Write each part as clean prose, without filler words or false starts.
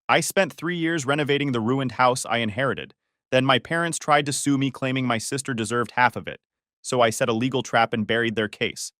I spent 3 years renovating the ruined house I inherited. Then my parents tried to sue me, claiming my sister deserved half of it. So I set a legal trap and buried their case.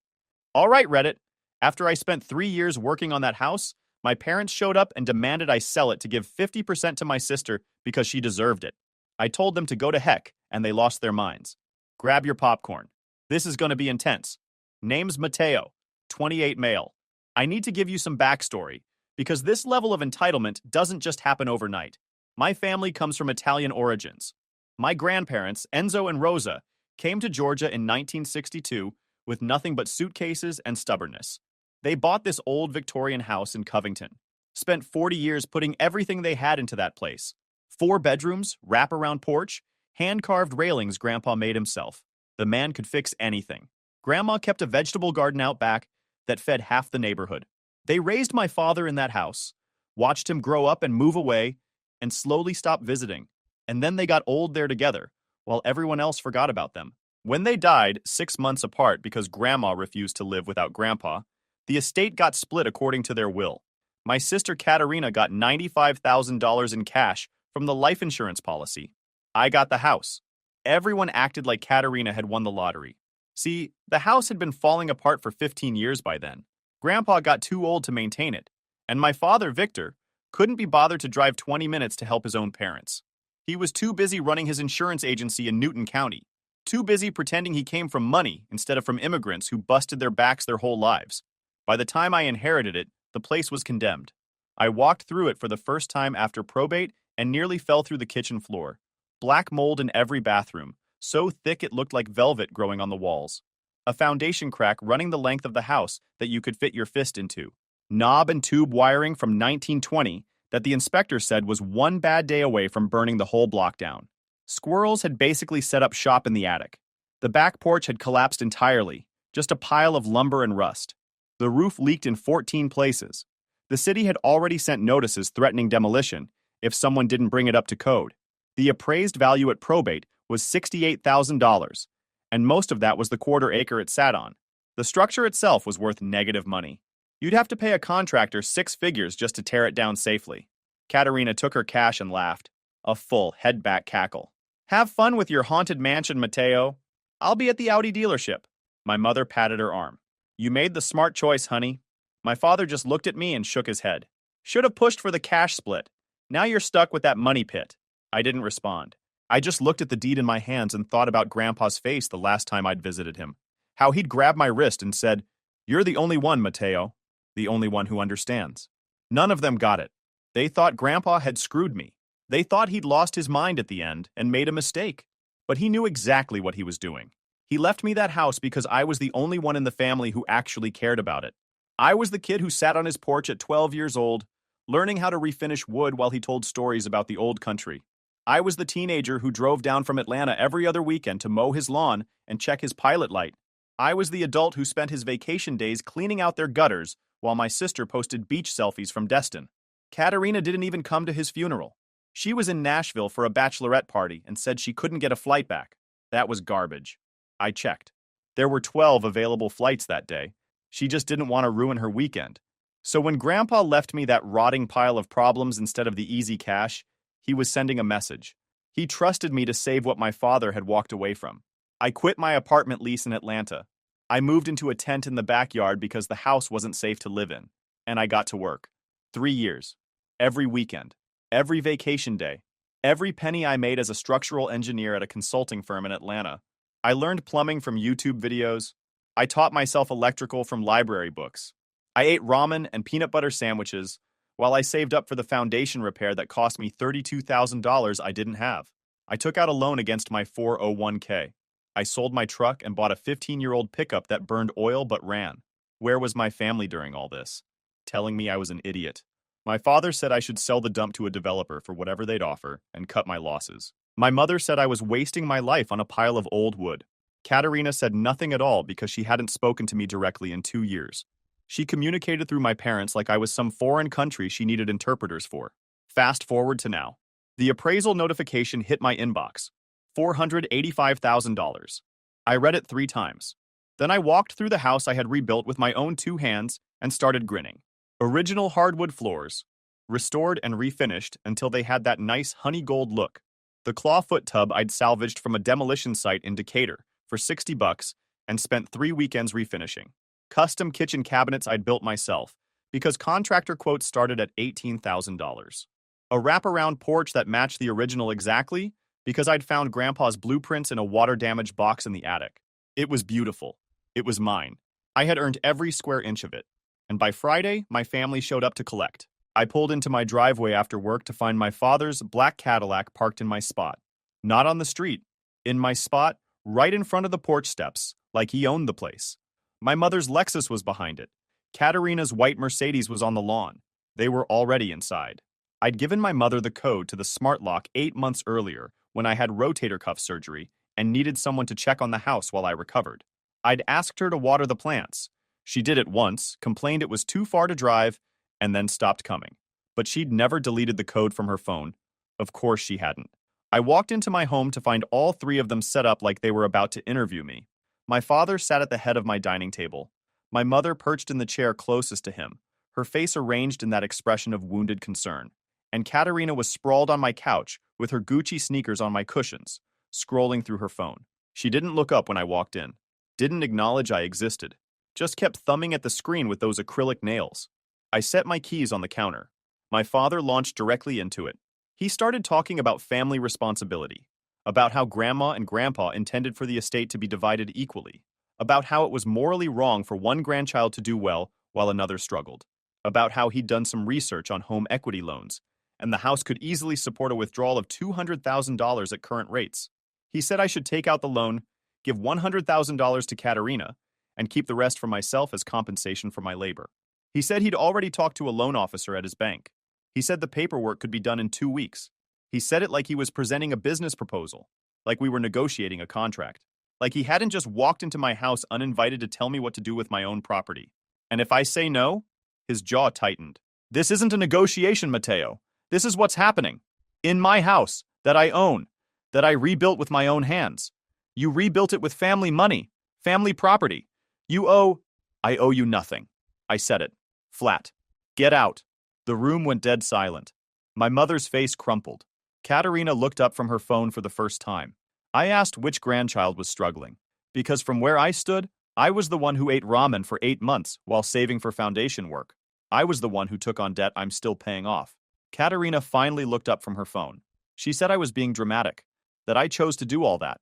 All right, Reddit. After I spent 3 years working on that house, my parents showed up and demanded I sell it to give 50% to my sister because she deserved it. I told them to go to heck, and they lost their minds. Grab your popcorn. This is going to be intense. Name's Matteo, 28 male. I need to give you some backstory, because this level of entitlement doesn't just happen overnight. My family comes from Italian origins. My grandparents, Enzo and Rosa, came to Georgia in 1962 with nothing but suitcases and stubbornness. They bought this old Victorian house in Covington, spent 40 years putting everything they had into that place. 4 bedrooms, wraparound porch, hand-carved railings Grandpa made himself. The man could fix anything. Grandma kept a vegetable garden out back that fed half the neighborhood. They raised my father in that house, watched him grow up and move away, and slowly stop visiting. And then they got old there together, while everyone else forgot about them. When they died, 6 months apart because Grandma refused to live without Grandpa, the estate got split according to their will. My sister Katerina got $95,000 in cash from the life insurance policy. I got the house. Everyone acted like Katerina had won the lottery. See, the house had been falling apart for 15 years by then. Grandpa got too old to maintain it, and my father, Victor, couldn't be bothered to drive 20 minutes to help his own parents. He was too busy running his insurance agency in Newton County, too busy pretending he came from money instead of from immigrants who busted their backs their whole lives. By the time I inherited it, the place was condemned. I walked through it for the first time after probate and nearly fell through the kitchen floor. Black mold in every bathroom, so thick it looked like velvet growing on the walls. A foundation crack running the length of the house that you could fit your fist into. Knob and tube wiring from 1920 that the inspector said was one bad day away from burning the whole block down. Squirrels had basically set up shop in the attic. The back porch had collapsed entirely, just a pile of lumber and rust. The roof leaked in 14 places. The city had already sent notices threatening demolition if someone didn't bring it up to code. The appraised value at probate was $68,000, and most of that was the quarter acre it sat on. The structure itself was worth negative money. You'd have to pay a contractor 6 figures just to tear it down safely. Katerina took her cash and laughed, a full head-back cackle. Have fun with your haunted mansion, Matteo. I'll be at the Audi dealership. My mother patted her arm. You made the smart choice, honey. My father just looked at me and shook his head. Should have pushed for the cash split. Now you're stuck with that money pit. I didn't respond. I just looked at the deed in my hands and thought about Grandpa's face the last time I'd visited him. How he'd grabbed my wrist and said, "You're the only one, Matteo. The only one who understands." None of them got it. They thought Grandpa had screwed me. They thought he'd lost his mind at the end and made a mistake. But he knew exactly what he was doing. He left me that house because I was the only one in the family who actually cared about it. I was the kid who sat on his porch at 12 years old, learning how to refinish wood while he told stories about the old country. I was the teenager who drove down from Atlanta every other weekend to mow his lawn and check his pilot light. I was the adult who spent his vacation days cleaning out their gutters while my sister posted beach selfies from Destin. Katerina didn't even come to his funeral. She was in Nashville for a bachelorette party and said she couldn't get a flight back. That was garbage. I checked. There were 12 available flights that day. She just didn't want to ruin her weekend. So when Grandpa left me that rotting pile of problems instead of the easy cash, he was sending a message. He trusted me to save what my father had walked away from. I quit my apartment lease in Atlanta. I moved into a tent in the backyard because the house wasn't safe to live in. And I got to work. 3 years. Every weekend. Every vacation day. Every penny I made as a structural engineer at a consulting firm in Atlanta. I learned plumbing from YouTube videos. I taught myself electrical from library books. I ate ramen and peanut butter sandwiches while I saved up for the foundation repair that cost me $32,000 I didn't have. I took out a loan against my 401k. I sold my truck and bought a 15-year-old pickup that burned oil but ran. Where was my family during all this? Telling me I was an idiot. My father said I should sell the dump to a developer for whatever they'd offer and cut my losses. My mother said I was wasting my life on a pile of old wood. Katerina said nothing at all because she hadn't spoken to me directly in 2 years. She communicated through my parents like I was some foreign country she needed interpreters for. Fast forward to now. The appraisal notification hit my inbox. $485,000. I read it 3 times. Then I walked through the house I had rebuilt with my own 2 hands and started grinning. Original hardwood floors, restored and refinished until they had that nice honey gold look. The clawfoot tub I'd salvaged from a demolition site in Decatur for $60 and spent 3 weekends refinishing. Custom kitchen cabinets I'd built myself, because contractor quotes started at $18,000. A wraparound porch that matched the original exactly, because I'd found Grandpa's blueprints in a water-damaged box in the attic. It was beautiful. It was mine. I had earned every square inch of it. And by Friday, my family showed up to collect. I pulled into my driveway after work to find my father's black Cadillac parked in my spot. Not on the street. In my spot, right in front of the porch steps, like he owned the place. My mother's Lexus was behind it. Katerina's white Mercedes was on the lawn. They were already inside. I'd given my mother the code to the smart lock 8 months earlier when I had rotator cuff surgery and needed someone to check on the house while I recovered. I'd asked her to water the plants. She did it once, complained it was too far to drive, and then stopped coming. But she'd never deleted the code from her phone. Of course she hadn't. I walked into my home to find all 3 of them set up like they were about to interview me. My father sat at the head of my dining table. My mother perched in the chair closest to him, her face arranged in that expression of wounded concern. And Katerina was sprawled on my couch with her Gucci sneakers on my cushions, scrolling through her phone. She didn't look up when I walked in, didn't acknowledge I existed, just kept thumbing at the screen with those acrylic nails. I set my keys on the counter. My father launched directly into it. He started talking about family responsibility, about how Grandma and Grandpa intended for the estate to be divided equally, about how it was morally wrong for one grandchild to do well while another struggled, about how he'd done some research on home equity loans, and the house could easily support a withdrawal of $200,000 at current rates. He said I should take out the loan, give $100,000 to Katerina, and keep the rest for myself as compensation for my labor. He said he'd already talked to a loan officer at his bank. He said the paperwork could be done in 2 weeks. He said it like he was presenting a business proposal, like we were negotiating a contract, like he hadn't just walked into my house uninvited to tell me what to do with my own property. And if I say no, his jaw tightened. This isn't a negotiation, Mateo. This is what's happening. In my house, that I own, that I rebuilt with my own hands. You rebuilt it with family money, family property. I owe you nothing. I said it. Flat. Get out. The room went dead silent. My mother's face crumpled. Katerina looked up from her phone for the first time. I asked which grandchild was struggling, because from where I stood, I was the one who ate ramen for 8 months while saving for foundation work. I was the one who took on debt I'm still paying off. Katerina finally looked up from her phone. She said I was being dramatic, that I chose to do all that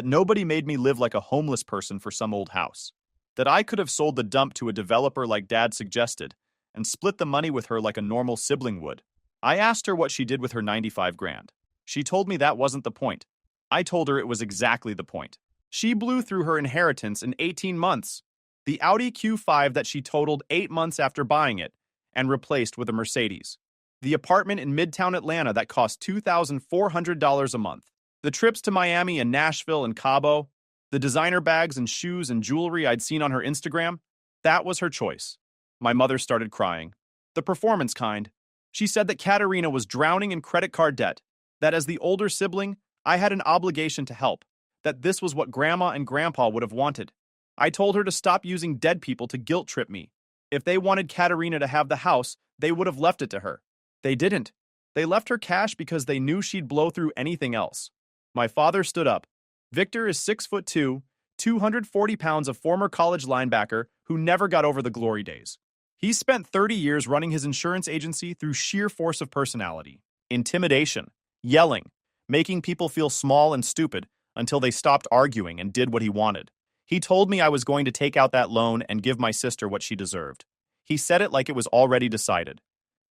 nobody made me live like a homeless person for some old house, that I could have sold the dump to a developer like Dad suggested and split the money with her like a normal sibling would. I asked her what she did with her 95 grand. She told me that wasn't the point. I told her it was exactly the point. She blew through her inheritance in 18 months. The Audi Q5 that she totaled 8 months after buying it and replaced with a Mercedes. The apartment in Midtown Atlanta that cost $2,400 a month. The trips to Miami and Nashville and Cabo. The designer bags and shoes and jewelry I'd seen on her Instagram. That was her choice. My mother started crying. The performance kind. She said that Katerina was drowning in credit card debt, that as the older sibling, I had an obligation to help, that this was what Grandma and Grandpa would have wanted. I told her to stop using dead people to guilt trip me. If they wanted Katerina to have the house, they would have left it to her. They didn't. They left her cash because they knew she'd blow through anything else. My father stood up. Victor is 6'2", 240 pounds of former college linebacker who never got over the glory days. He spent 30 years running his insurance agency through sheer force of personality, intimidation, yelling, making people feel small and stupid until they stopped arguing and did what he wanted. He told me I was going to take out that loan and give my sister what she deserved. He said it like it was already decided.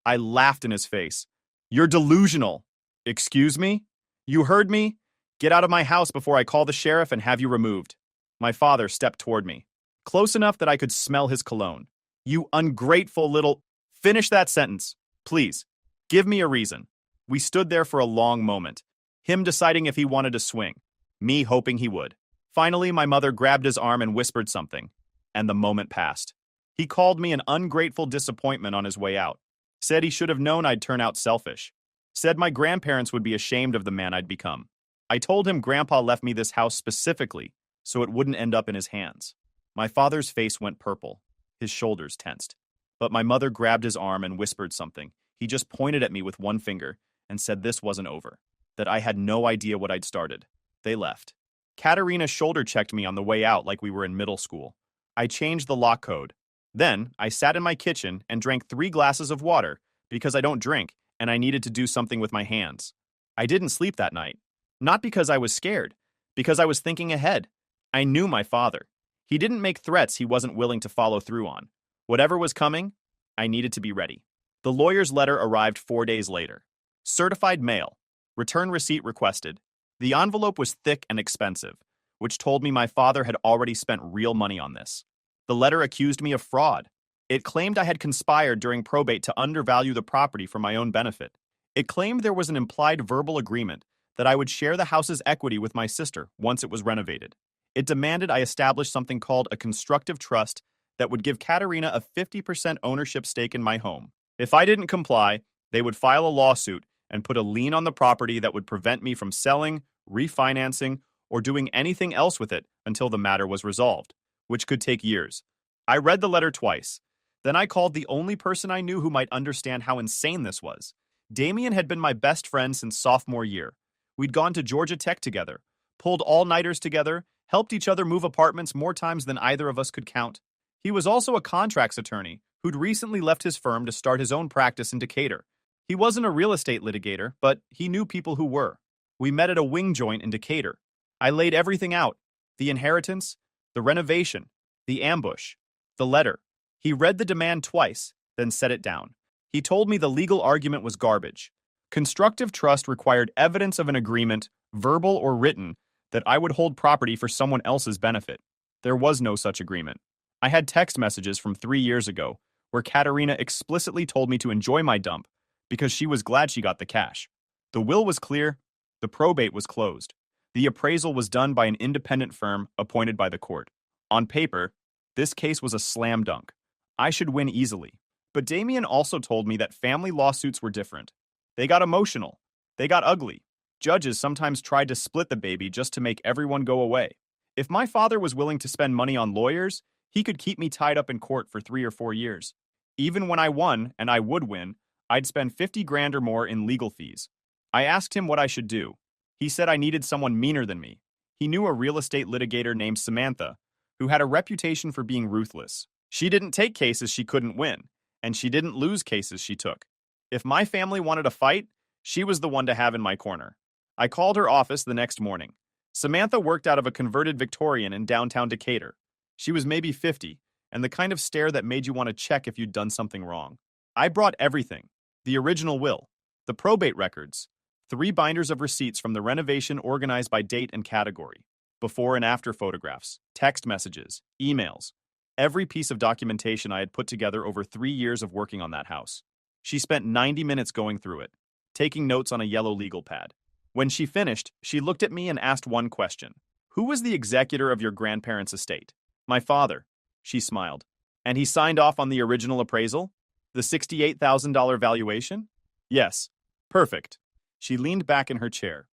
I laughed in his face. You're delusional. Excuse me? You heard me? Get out of my house before I call the sheriff and have you removed. My father stepped toward me, close enough that I could smell his cologne. You ungrateful little... Finish that sentence, please. Give me a reason. We stood there for a long moment, him deciding if he wanted to swing, me hoping he would. Finally, my mother grabbed his arm and whispered something, and the moment passed. He called me an ungrateful disappointment on his way out, said he should have known I'd turn out selfish, said my grandparents would be ashamed of the man I'd become. I told him Grandpa left me this house specifically so it wouldn't end up in his hands. My father's face went purple. His shoulders tensed. But my mother grabbed his arm and whispered something He just pointed at me with one finger and said this wasn't over, that I had no idea what I'd started. They left. Katerina shoulder-checked me on the way out like we were in middle school. I changed the lock code. Then, I sat in my kitchen and drank 3 glasses of water because I don't drink and I needed to do something with my hands. I didn't sleep that night. Not because I was scared, because I was thinking ahead. I knew my father. He didn't make threats he wasn't willing to follow through on. Whatever was coming, I needed to be ready. The lawyer's letter arrived 4 days later. Certified mail. Return receipt requested. The envelope was thick and expensive, which told me my father had already spent real money on this. The letter accused me of fraud. It claimed I had conspired during probate to undervalue the property for my own benefit. It claimed there was an implied verbal agreement that I would share the house's equity with my sister once it was renovated. It demanded I establish something called a constructive trust that would give Katerina a 50% ownership stake in my home. If I didn't comply, they would file a lawsuit and put a lien on the property that would prevent me from selling, refinancing, or doing anything else with it until the matter was resolved, which could take years. I read the letter twice. Then I called the only person I knew who might understand how insane this was. Damien had been my best friend since sophomore year. We'd gone to Georgia Tech together, pulled all-nighters together, helped each other move apartments more times than either of us could count. He was also a contracts attorney who'd recently left his firm to start his own practice in Decatur. He wasn't a real estate litigator, but he knew people who were. We met at a wing joint in Decatur. I laid everything out: the inheritance, the renovation, the ambush, the letter. He read the demand twice, then set it down. He told me the legal argument was garbage. Constructive trust required evidence of an agreement, verbal or written, that I would hold property for someone else's benefit. There was no such agreement. I had text messages from 3 years ago where Katerina explicitly told me to enjoy my dump because she was glad she got the cash. The will was clear. The probate was closed. The appraisal was done by an independent firm appointed by the court. On paper, this case was a slam dunk. I should win easily. But Damien also told me that family lawsuits were different. They got emotional. They got ugly. Judges sometimes tried to split the baby just to make everyone go away. If my father was willing to spend money on lawyers, he could keep me tied up in court for 3 or 4 years. Even when I won, and I would win, I'd spend 50 grand or more in legal fees. I asked him what I should do. He said I needed someone meaner than me. He knew a real estate litigator named Samantha, who had a reputation for being ruthless. She didn't take cases she couldn't win, and she didn't lose cases she took. If my family wanted a fight, she was the one to have in my corner. I called her office the next morning. Samantha worked out of a converted Victorian in downtown Decatur. She was maybe 50, and the kind of stare that made you want to check if you'd done something wrong. I brought everything: the original will, the probate records, 3 binders of receipts from the renovation organized by date and category, before and after photographs, text messages, emails, every piece of documentation I had put together over 3 years of working on that house. She spent 90 minutes going through it, taking notes on a yellow legal pad. When she finished, she looked at me and asked one question. Who was the executor of your grandparents' estate? My father. She smiled. And he signed off on the original appraisal? The $68,000 valuation? Yes. Perfect. She leaned back in her chair.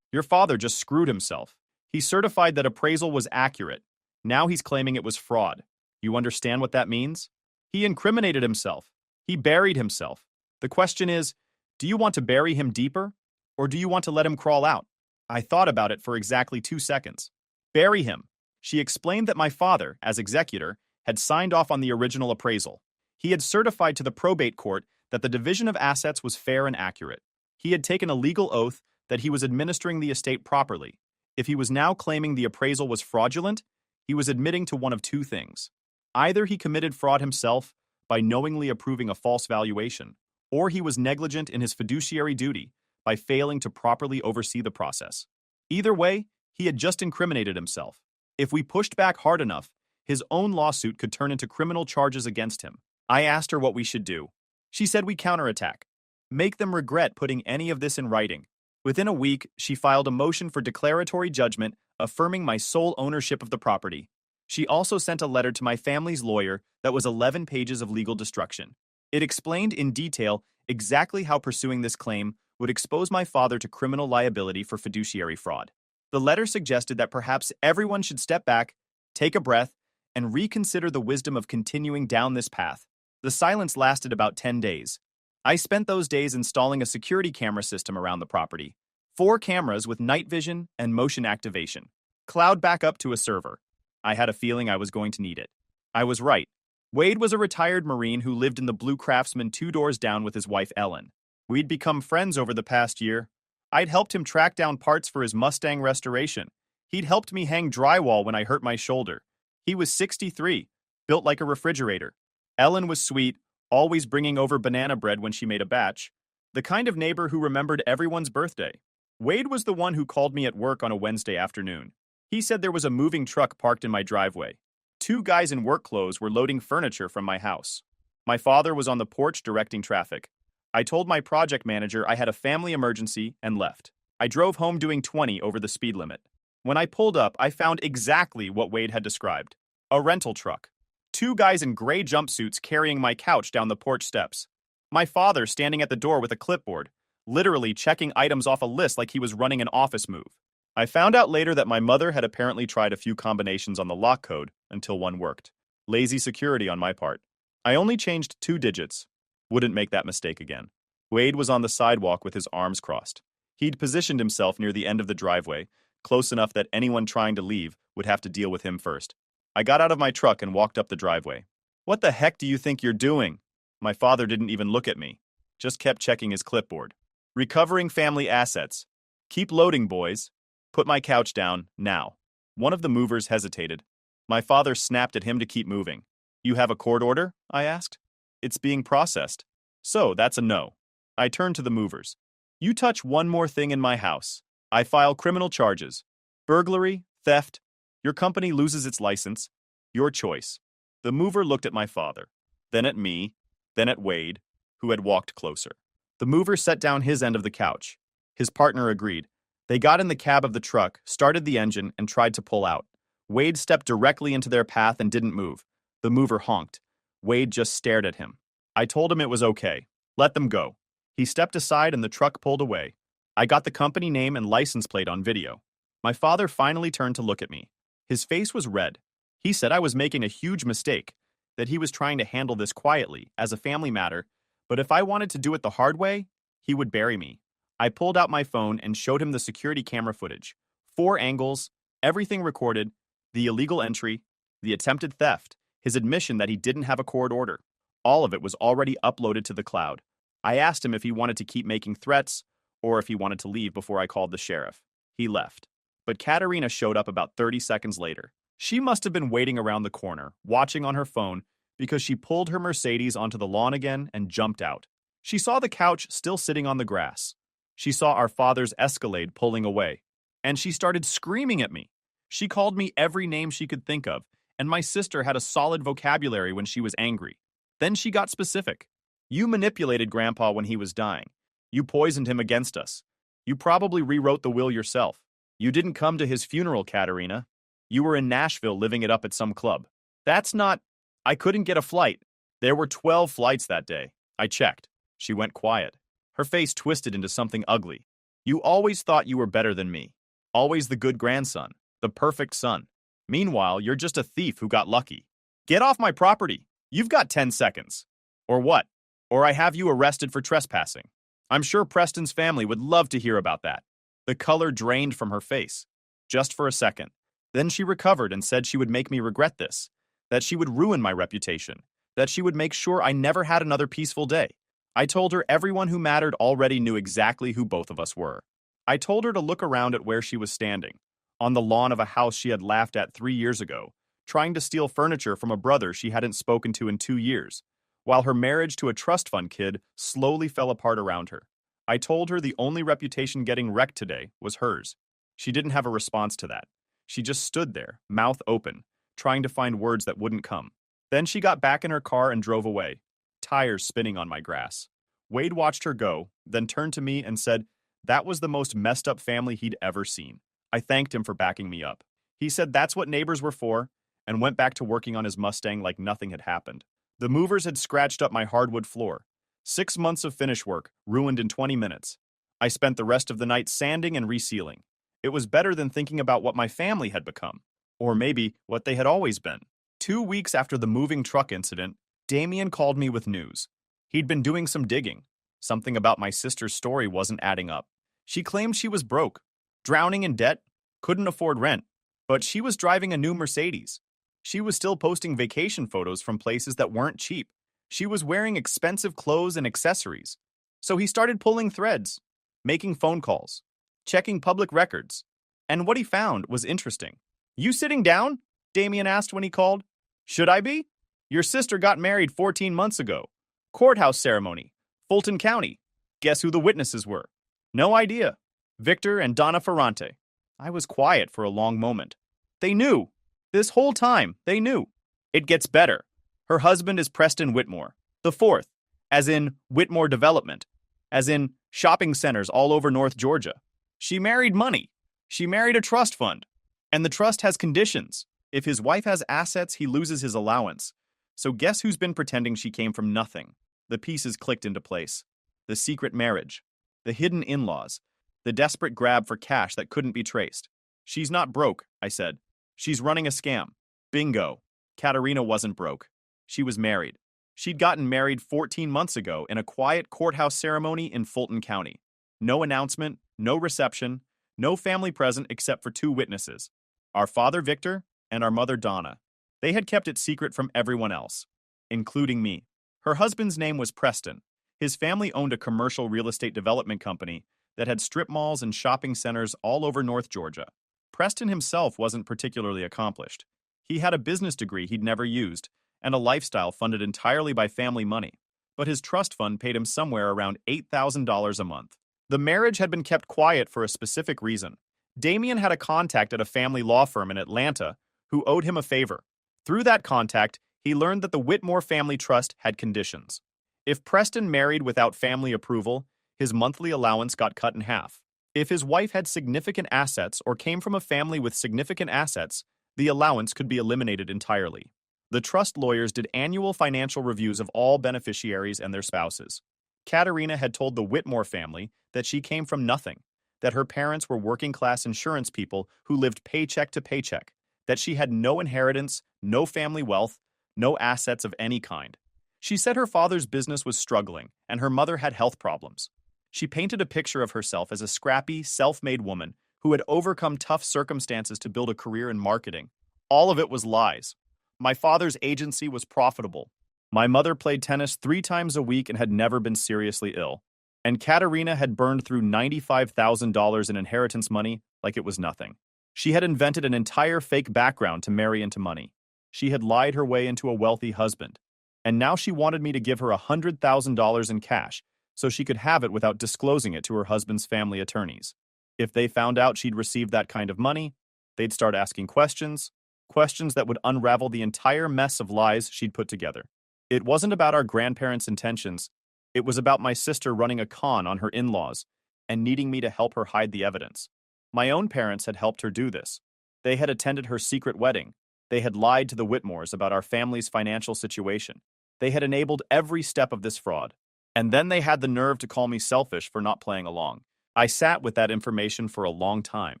Your father just screwed himself. He certified that appraisal was accurate. Now he's claiming it was fraud. You understand what that means? He incriminated himself. He buried himself. The question is, do you want to bury him deeper, or do you want to let him crawl out? I thought about it for exactly 2 seconds. Bury him. She explained that my father, as executor, had signed off on the original appraisal. He had certified to the probate court that the division of assets was fair and accurate. He had taken a legal oath that he was administering the estate properly. If he was now claiming the appraisal was fraudulent, he was admitting to one of 2 things. Either he committed fraud himself by knowingly approving a false valuation, or he was negligent in his fiduciary duty by failing to properly oversee the process. Either way, he had just incriminated himself. If we pushed back hard enough, his own lawsuit could turn into criminal charges against him. I asked her what we should do. She said we counterattack. Make them regret putting any of this in writing. Within a week, she filed a motion for declaratory judgment affirming my sole ownership of the property. She also sent a letter to my family's lawyer that was 11 pages of legal destruction. It explained in detail exactly how pursuing this claim would expose my father to criminal liability for fiduciary fraud. The letter suggested that perhaps everyone should step back, take a breath, and reconsider the wisdom of continuing down this path. The silence lasted about 10 days. I spent those days installing a security camera system around the property. 4 cameras with night vision and motion activation. Cloud backup to a server. I had a feeling I was going to need it. I was right. Wade was a retired Marine who lived in the Blue Craftsman 2 doors down with his wife Ellen. We'd become friends over the past year. I'd helped him track down parts for his Mustang restoration. He'd helped me hang drywall when I hurt my shoulder. He was 63, built like a refrigerator. Ellen was sweet, always bringing over banana bread when she made a batch. The kind of neighbor who remembered everyone's birthday. Wade was the one who called me at work on a Wednesday afternoon. He said there was a moving truck parked in my driveway. 2 guys in work clothes were loading furniture from my house. My father was on the porch directing traffic. I told my project manager I had a family emergency and left. I drove home doing 20 over the speed limit. When I pulled up, I found exactly what Wade had described. A rental truck. 2 guys in gray jumpsuits carrying my couch down the porch steps. My father standing at the door with a clipboard, literally checking items off a list like he was running an office move. I found out later that my mother had apparently tried a few combinations on the lock code until one worked. Lazy security on my part. I only changed 2 digits. Wouldn't make that mistake again. Wade was on the sidewalk with his arms crossed. He'd positioned himself near the end of the driveway, close enough that anyone trying to leave would have to deal with him first. I got out of my truck and walked up the driveway. "What the heck do you think you're doing?" My father didn't even look at me, just kept checking his clipboard. "Recovering family assets. Keep loading, boys. Put my couch down, now." One of the movers hesitated. My father snapped at him to keep moving. "You have a court order?" I asked. "It's being processed." "So, that's a no." I turned to the movers. "You touch one more thing in my house, I file criminal charges. Burglary, theft. Your company loses its license. Your choice." The mover looked at my father, then at me, then at Wade, who had walked closer. The mover set down his end of the couch. His partner agreed. They got in the cab of the truck, started the engine, and tried to pull out. Wade stepped directly into their path and didn't move. The mover honked. Wade just stared at him. I told him it was okay. Let them go. He stepped aside and the truck pulled away. I got the company name and license plate on video. My father finally turned to look at me. His face was red. He said I was making a huge mistake, that he was trying to handle this quietly, as a family matter, but if I wanted to do it the hard way, he would bury me. I pulled out my phone and showed him the security camera footage. 4 angles, everything recorded, the illegal entry, the attempted theft, his admission that he didn't have a court order. All of it was already uploaded to the cloud. I asked him if he wanted to keep making threats, or if he wanted to leave before I called the sheriff. He left. But Katerina showed up about 30 seconds later. She must have been waiting around the corner, watching on her phone, because she pulled her Mercedes onto the lawn again and jumped out. She saw the couch still sitting on the grass. She saw our father's Escalade pulling away. And she started screaming at me. She called me every name she could think of, and my sister had a solid vocabulary when she was angry. Then she got specific. "You manipulated Grandpa when he was dying. You poisoned him against us. You probably rewrote the will yourself. You didn't come to his funeral, Katerina. You were in Nashville living it up at some club. That's not—" I couldn't get a flight. There were 12 flights that day. I checked. She went quiet. Her face twisted into something ugly. "You always thought you were better than me. Always the good grandson, the perfect son. Meanwhile, you're just a thief who got lucky. Get off my property. You've got 10 seconds. Or what? Or I have you arrested for trespassing. I'm sure Preston's family would love to hear about that." The color drained from her face. Just for a second. Then she recovered and said she would make me regret this, that she would ruin my reputation, that she would make sure I never had another peaceful day. I told her everyone who mattered already knew exactly who both of us were. I told her to look around at where she was standing, on the lawn of a house she had laughed at 3 years ago, trying to steal furniture from a brother she hadn't spoken to in 2 years, while her marriage to a trust fund kid slowly fell apart around her. I told her the only reputation getting wrecked today was hers. She didn't have a response to that. She just stood there, mouth open, trying to find words that wouldn't come. Then she got back in her car and drove away, tires spinning on my grass. Wade watched her go, then turned to me and said that was the most messed up family he'd ever seen. I thanked him for backing me up. He said that's what neighbors were for, and went back to working on his Mustang like nothing had happened. The movers had scratched up my hardwood floor. 6 months of finish work, ruined in 20 minutes. I spent the rest of the night sanding and resealing. It was better than thinking about what my family had become, or maybe what they had always been. 2 weeks after the moving truck incident, Damien called me with news. He'd been doing some digging, Something about my sister's story wasn't adding up. She claimed she was broke, drowning in debt, couldn't afford rent, but she was driving a new Mercedes. She was still posting vacation photos from places that weren't cheap. She was wearing expensive clothes and accessories. So he started pulling threads, making phone calls, checking public records. And what he found was interesting. "You sitting down?" Damien asked when he called. "Should I be? Your sister got married 14 months ago. Courthouse ceremony, Fulton County. Guess who the witnesses were?" "No idea." "Victor and Donna Ferrante." I was quiet for a long moment. They knew. This whole time, they knew. It gets better. Her husband is Preston Whitmore, the fourth, as in Whitmore Development, as in shopping centers all over North Georgia. She married money. She married a trust fund. And the trust has conditions. If his wife has assets, he loses his allowance. So guess who's been pretending she came from nothing? The pieces clicked into place. The secret marriage. The hidden in-laws. The desperate grab for cash that couldn't be traced. "She's not broke," I said. "She's running a scam." Bingo. Katerina wasn't broke. She was married. She'd gotten married 14 months ago in a quiet courthouse ceremony in Fulton County. No announcement, no reception, no family present except for two witnesses. Our father, Victor, and our mother, Donna. They had kept it secret from everyone else, including me. Her husband's name was Preston. His family owned a commercial real estate development company that had strip malls and shopping centers all over North Georgia. Preston himself wasn't particularly accomplished. He had a business degree he'd never used, and a lifestyle funded entirely by family money. But his trust fund paid him somewhere around $8,000 a month. The marriage had been kept quiet for a specific reason. Damien had a contact at a family law firm in Atlanta who owed him a favor. Through that contact, he learned that the Whitmore family trust had conditions. If Preston married without family approval, his monthly allowance got cut in half. If his wife had significant assets or came from a family with significant assets, the allowance could be eliminated entirely. The trust lawyers did annual financial reviews of all beneficiaries and their spouses. Katerina had told the Whitmore family that she came from nothing, that her parents were working-class insurance people who lived paycheck to paycheck, that she had no inheritance, no family wealth, no assets of any kind. She said her father's business was struggling and her mother had health problems. She painted a picture of herself as a scrappy, self-made woman who had overcome tough circumstances to build a career in marketing. All of it was lies. My father's agency was profitable. My mother played tennis 3 times a week and had never been seriously ill. And Katerina had burned through $95,000 in inheritance money like it was nothing. She had invented an entire fake background to marry into money. She had lied her way into a wealthy husband. And now she wanted me to give her $100,000 in cash so she could have it without disclosing it to her husband's family attorneys. If they found out she'd received that kind of money, they'd start asking questions that would unravel the entire mess of lies she'd put together. It wasn't about our grandparents' intentions. It was about my sister running a con on her in-laws and needing me to help her hide the evidence. My own parents had helped her do this. They had attended her secret wedding. They had lied to the Whitmores about our family's financial situation. They had enabled every step of this fraud. And then they had the nerve to call me selfish for not playing along. I sat with that information for a long time.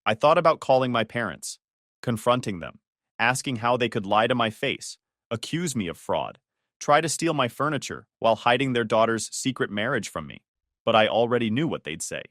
I thought about calling my parents, confronting them, asking how they could lie to my face, accuse me of fraud, try to steal my furniture while hiding their daughter's secret marriage from me. But I already knew what they'd say.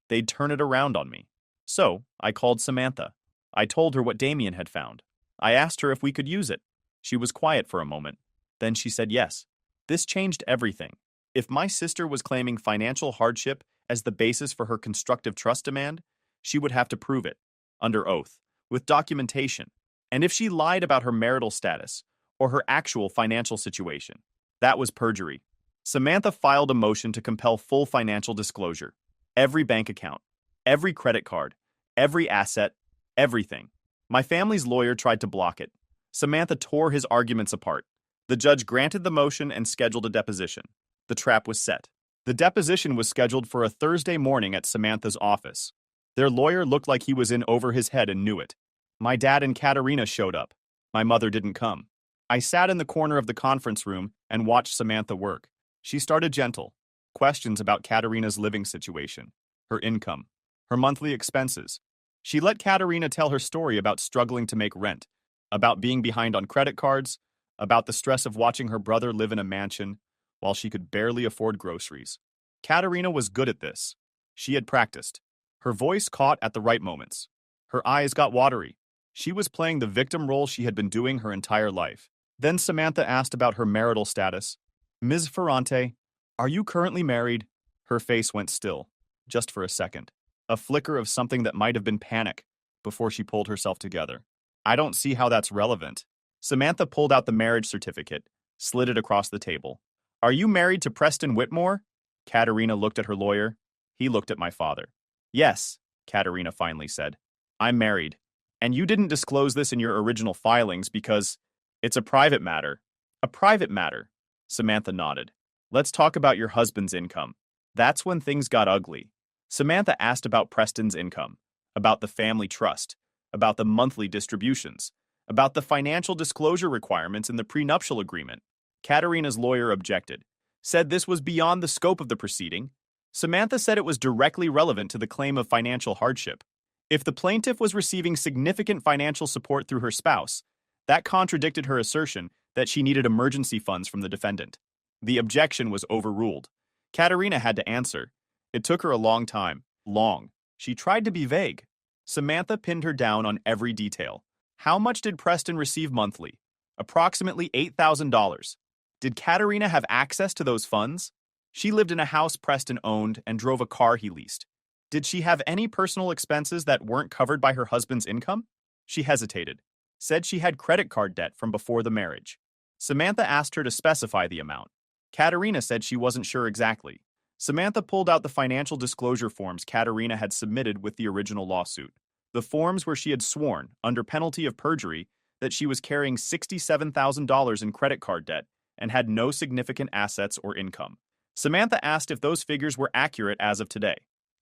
They'd turn it around on me. So I called Samantha. I told her what Damien had found. I asked her if we could use it. She was quiet for a moment. Then she said yes. This changed everything. If my sister was claiming financial hardship as the basis for her constructive trust demand, she would have to prove it, under oath, with documentation. And if she lied about her marital status or her actual financial situation, that was perjury. Samantha filed a motion to compel full financial disclosure. Every bank account, every credit card, every asset, everything. My family's lawyer tried to block it. Samantha tore his arguments apart. The judge granted the motion and scheduled a deposition. The trap was set. The deposition was scheduled for a Thursday morning at Samantha's office. Their lawyer looked like he was in over his head and knew it. My dad and Katerina showed up. My mother didn't come. I sat in the corner of the conference room and watched Samantha work. She started gentle. Questions about Katerina's living situation, her income, her monthly expenses. She let Katerina tell her story about struggling to make rent, about being behind on credit cards, about the stress of watching her brother live in a mansion while she could barely afford groceries. Katerina was good at this. She had practiced. Her voice caught at the right moments. Her eyes got watery. She was playing the victim role she had been doing her entire life. Then Samantha asked about her marital status. Ms. Ferrante, are you currently married? Her face went still, just for a second. A flicker of something that might have been panic, before she pulled herself together. I don't see how that's relevant. Samantha pulled out the marriage certificate, slid it across the table. Are you married to Preston Whitmore? Katerina looked at her lawyer. He looked at my father. Yes, Katerina finally said. I'm married. And you didn't disclose this in your original filings because it's a private matter. A private matter. Samantha nodded. Let's talk about your husband's income. That's when things got ugly. Samantha asked about Preston's income, about the family trust, about the monthly distributions, about the financial disclosure requirements in the prenuptial agreement. Katerina's lawyer objected, said this was beyond the scope of the proceeding. Samantha said it was directly relevant to the claim of financial hardship. If the plaintiff was receiving significant financial support through her spouse, that contradicted her assertion that she needed emergency funds from the defendant. The objection was overruled. Katerina had to answer. It took her a long time. Long. She tried to be vague. Samantha pinned her down on every detail. How much did Preston receive monthly? Approximately $8,000. Did Katerina have access to those funds? She lived in a house Preston owned and drove a car he leased. Did she have any personal expenses that weren't covered by her husband's income? She hesitated, said she had credit card debt from before the marriage. Samantha asked her to specify the amount. Katerina said she wasn't sure exactly. Samantha pulled out the financial disclosure forms Katerina had submitted with the original lawsuit. The forms where she had sworn, under penalty of perjury, that she was carrying $67,000 in credit card debt and had no significant assets or income. Samantha asked if those figures were accurate as of today.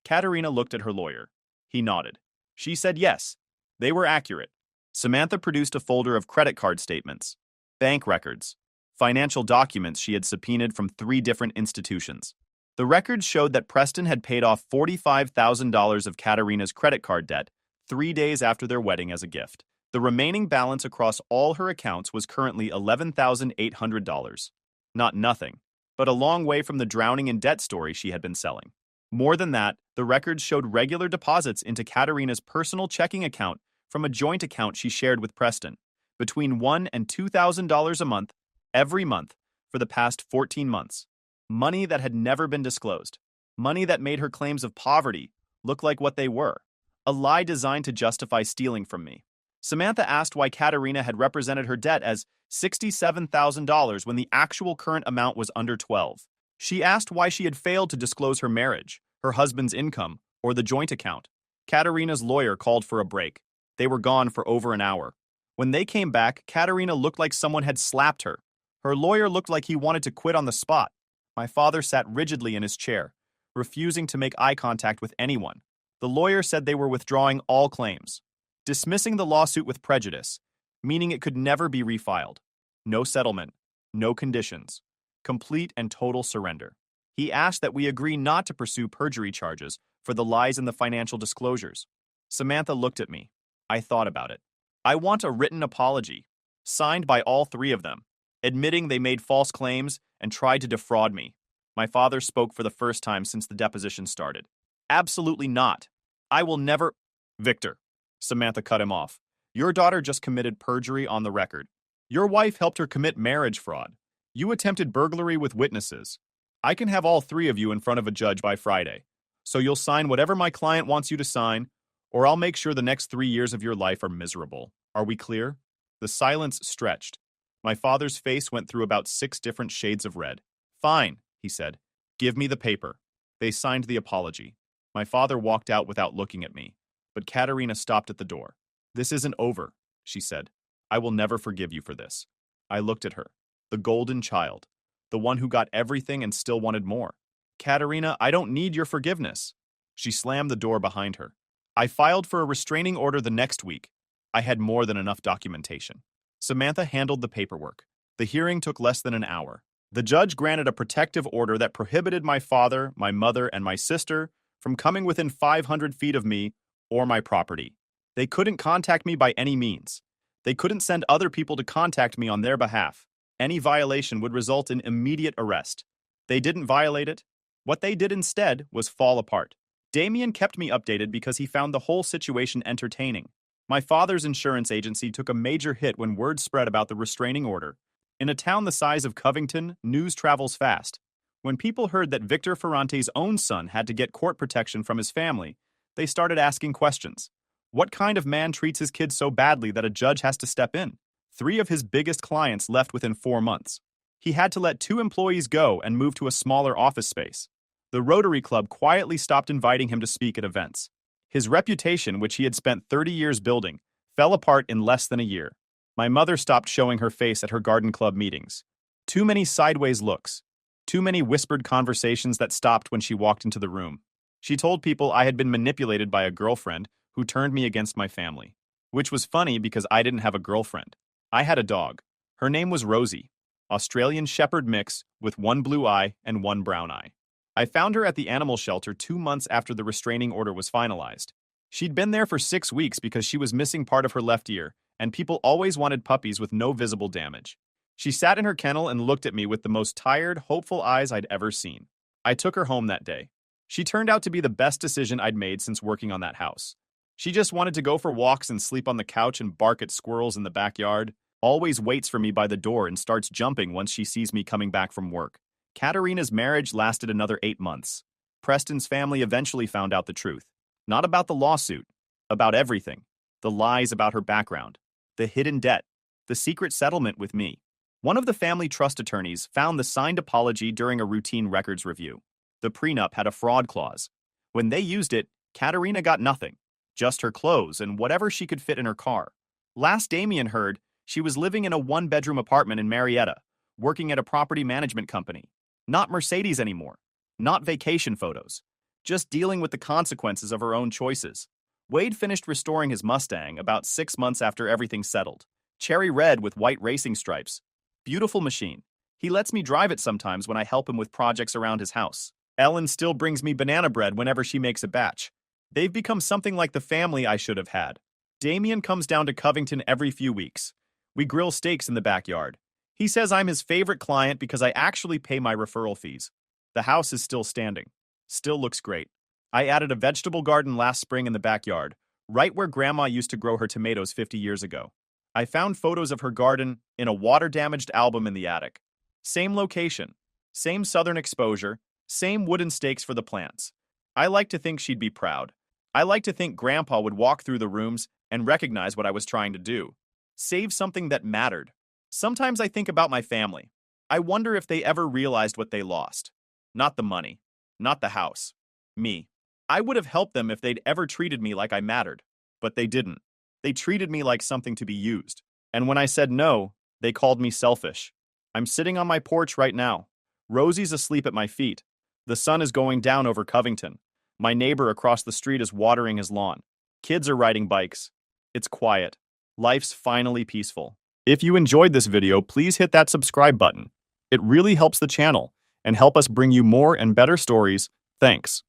Katerina looked at her lawyer. He nodded. She said yes, they were accurate. Samantha produced a folder of credit card statements, bank records, financial documents she had subpoenaed from 3 different institutions. The records showed that Preston had paid off $45,000 of Katerina's credit card debt 3 days after their wedding as a gift. The remaining balance across all her accounts was currently $11,800. Not nothing, but a long way from the drowning in debt story she had been selling. More than that, the records showed regular deposits into Katerina's personal checking account from a joint account she shared with Preston, between $1,000 and $2,000 a month, every month, for the past 14 months. Money that had never been disclosed. Money that made her claims of poverty look like what they were. A lie designed to justify stealing from me. Samantha asked why Katerina had represented her debt as $67,000 when the actual current amount was under $12,000. She asked why she had failed to disclose her marriage, her husband's income, or the joint account. Katerina's lawyer called for a break. They were gone for over an hour. When they came back, Katerina looked like someone had slapped her. Her lawyer looked like he wanted to quit on the spot. My father sat rigidly in his chair, refusing to make eye contact with anyone. The lawyer said they were withdrawing all claims, dismissing the lawsuit with prejudice, meaning it could never be refiled. No settlement, no conditions, complete and total surrender. He asked that we agree not to pursue perjury charges for the lies in the financial disclosures. Samantha looked at me. I thought about it. I want a written apology, signed by all 3 of them, admitting they made false claims and tried to defraud me. My father spoke for the first time since the deposition started. Absolutely not. I will never— Victor, Samantha cut him off. Your daughter just committed perjury on the record. Your wife helped her commit marriage fraud. You attempted burglary with witnesses. I can have all 3 of you in front of a judge by Friday. So you'll sign whatever my client wants you to sign, or I'll make sure the next 3 years of your life are miserable. Are we clear? The silence stretched. My father's face went through about 6 different shades of red. Fine, he said. Give me the paper. They signed the apology. My father walked out without looking at me, but Katerina stopped at the door. This isn't over, she said. I will never forgive you for this. I looked at her. The golden child. The one who got everything and still wanted more. Katerina, I don't need your forgiveness. She slammed the door behind her. I filed for a restraining order the next week. I had more than enough documentation. Samantha handled the paperwork. The hearing took less than an hour. The judge granted a protective order that prohibited my father, my mother, and my sister from coming within 500 feet of me or my property. They couldn't contact me by any means. They couldn't send other people to contact me on their behalf. Any violation would result in immediate arrest. They didn't violate it. What they did instead was fall apart. Damien kept me updated because he found the whole situation entertaining. My father's insurance agency took a major hit when word spread about the restraining order. In a town the size of Covington, news travels fast. When people heard that Victor Ferrante's own son had to get court protection from his family, they started asking questions. What kind of man treats his kids so badly that a judge has to step in? 3 of his biggest clients left within 4 months. He had to let 2 employees go and move to a smaller office space. The Rotary Club quietly stopped inviting him to speak at events. His reputation, which he had spent 30 years building, fell apart in less than a year. My mother stopped showing her face at her garden club meetings. Too many sideways looks. Too many whispered conversations that stopped when she walked into the room. She told people I had been manipulated by a girlfriend who turned me against my family. Which was funny because I didn't have a girlfriend. I had a dog. Her name was Rosie. Australian Shepherd mix with 1 blue eye and 1 brown eye. I found her at the animal shelter 2 months after the restraining order was finalized. She'd been there for 6 weeks because she was missing part of her left ear, and people always wanted puppies with no visible damage. She sat in her kennel and looked at me with the most tired, hopeful eyes I'd ever seen. I took her home that day. She turned out to be the best decision I'd made since working on that house. She just wanted to go for walks and sleep on the couch and bark at squirrels in the backyard. Always waits for me by the door and starts jumping once she sees me coming back from work. Katerina's marriage lasted another 8 months. Preston's family eventually found out the truth. Not about the lawsuit, about everything. The lies about her background, the hidden debt, the secret settlement with me. One of the family trust attorneys found the signed apology during a routine records review. The prenup had a fraud clause. When they used it, Katerina got nothing, just her clothes and whatever she could fit in her car. Last Damien heard, she was living in a 1-bedroom apartment in Marietta, working at a property management company. Not Mercedes anymore. Not vacation photos. Just dealing with the consequences of her own choices. Wade finished restoring his Mustang about 6 months after everything settled. Cherry red with white racing stripes. Beautiful machine. He lets me drive it sometimes when I help him with projects around his house. Ellen still brings me banana bread whenever she makes a batch. They've become something like the family I should have had. Damien comes down to Covington every few weeks. We grill steaks in the backyard. He says I'm his favorite client because I actually pay my referral fees. The house is still standing. Still looks great. I added a vegetable garden last spring in the backyard, right where Grandma used to grow her tomatoes 50 years ago. I found photos of her garden in a water-damaged album in the attic. Same location, same southern exposure, same wooden stakes for the plants. I like to think she'd be proud. I like to think Grandpa would walk through the rooms and recognize what I was trying to do. Save something that mattered. Sometimes I think about my family. I wonder if they ever realized what they lost. Not the money. Not the house. Me. I would have helped them if they'd ever treated me like I mattered. But they didn't. They treated me like something to be used. And when I said no, they called me selfish. I'm sitting on my porch right now. Rosie's asleep at my feet. The sun is going down over Covington. My neighbor across the street is watering his lawn. Kids are riding bikes. It's quiet. Life's finally peaceful. If you enjoyed this video, please hit that subscribe button. It really helps the channel and help us bring you more and better stories. Thanks.